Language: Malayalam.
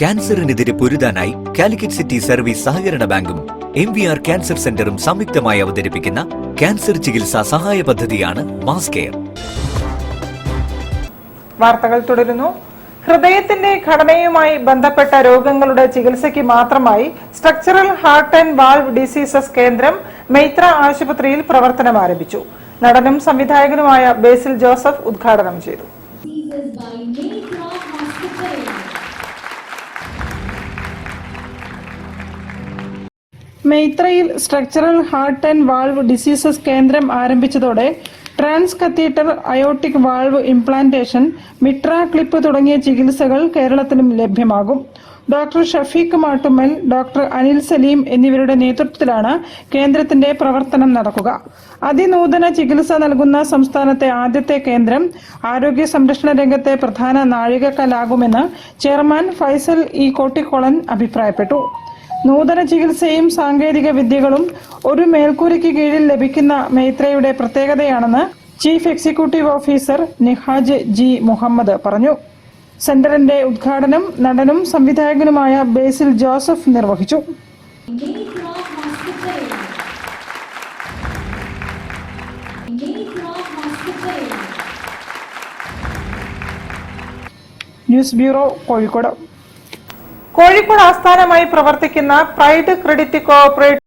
ക്യാൻസറിനെതിരെ പൊരുതാനായി കാലിക്കറ്റ് സിറ്റി സർവീസ് സഹകരണ ബാങ്കും MVR ക്യാൻസർ സെന്ററും സംയുക്തമായി അവതരിപ്പിക്കുന്ന ക്യാൻസർ ചികിത്സാ സഹായ പദ്ധതിയാണ് മാസ് കെയർ. വാർത്തകൾ തുടരുന്നു. ഹൃദയത്തിന്റെ ഘടനയുമായി ബന്ധപ്പെട്ട രോഗങ്ങളുടെ ചികിത്സയ്ക്ക് മാത്രമായി structural heart and valve diseases കേന്ദ്രം മൈത്ര ആശുപത്രിയിൽ പ്രവർത്തനം ആരംഭിച്ചു. നടനും സംവിധായകനുമായ ബേസിൽ ജോസഫ് ഉദ്ഘാടനം ചെയ്തു. മൈത്രയിൽ structural heart and valve diseases കേന്ദ്രം ആരംഭിച്ചതോടെ transcatheter aortic valve implantation, MitraClip തുടങ്ങിയ ചികിത്സകൾ കേരളത്തിലും ലഭ്യമാകും. ഡോക്ടർ ഷഫീഖ് മാട്ടുമ്മൽ, ഡോക്ടർ അനിൽ സലീം എന്നിവരുടെ നേതൃത്വത്തിലാണ് കേന്ദ്രത്തിന്റെ പ്രവർത്തനം നടക്കുക. അതിനൂതന ചികിത്സ നൽകുന്ന സംസ്ഥാനത്തെ ആദ്യത്തെ കേന്ദ്രം ആരോഗ്യ സംരക്ഷണ രംഗത്തെ പ്രധാന നാഴികക്കല്ലാകുമെന്ന് ചെയർമാൻ ഫൈസൽ ഇ കോട്ടിക്കോളൻ അഭിപ്രായപ്പെട്ടു. നൂതന ചികിത്സയും സാങ്കേതിക വിദ്യകളും ഒരു മേൽക്കൂരയ്ക്ക് കീഴിൽ ലഭിക്കുന്ന മൈത്രയുടെ പ്രത്യേകതയാണെന്ന് chief executive officer Nihaj G Muhammad പറഞ്ഞു. സെന്ററിന്റെ ഉദ്ഘാടനം നടനും സംവിധായകനുമായ ബേസിൽ ജോസഫ് നിർവഹിച്ചു. News bureau, Kozhikode. കോഴിക്കോട് ആസ്ഥാനമായി പ്രവർത്തിക്കുന്ന പ്രൈഡ് ക്രെഡിറ്റ് കോഓപ്പറേറ്റീവ്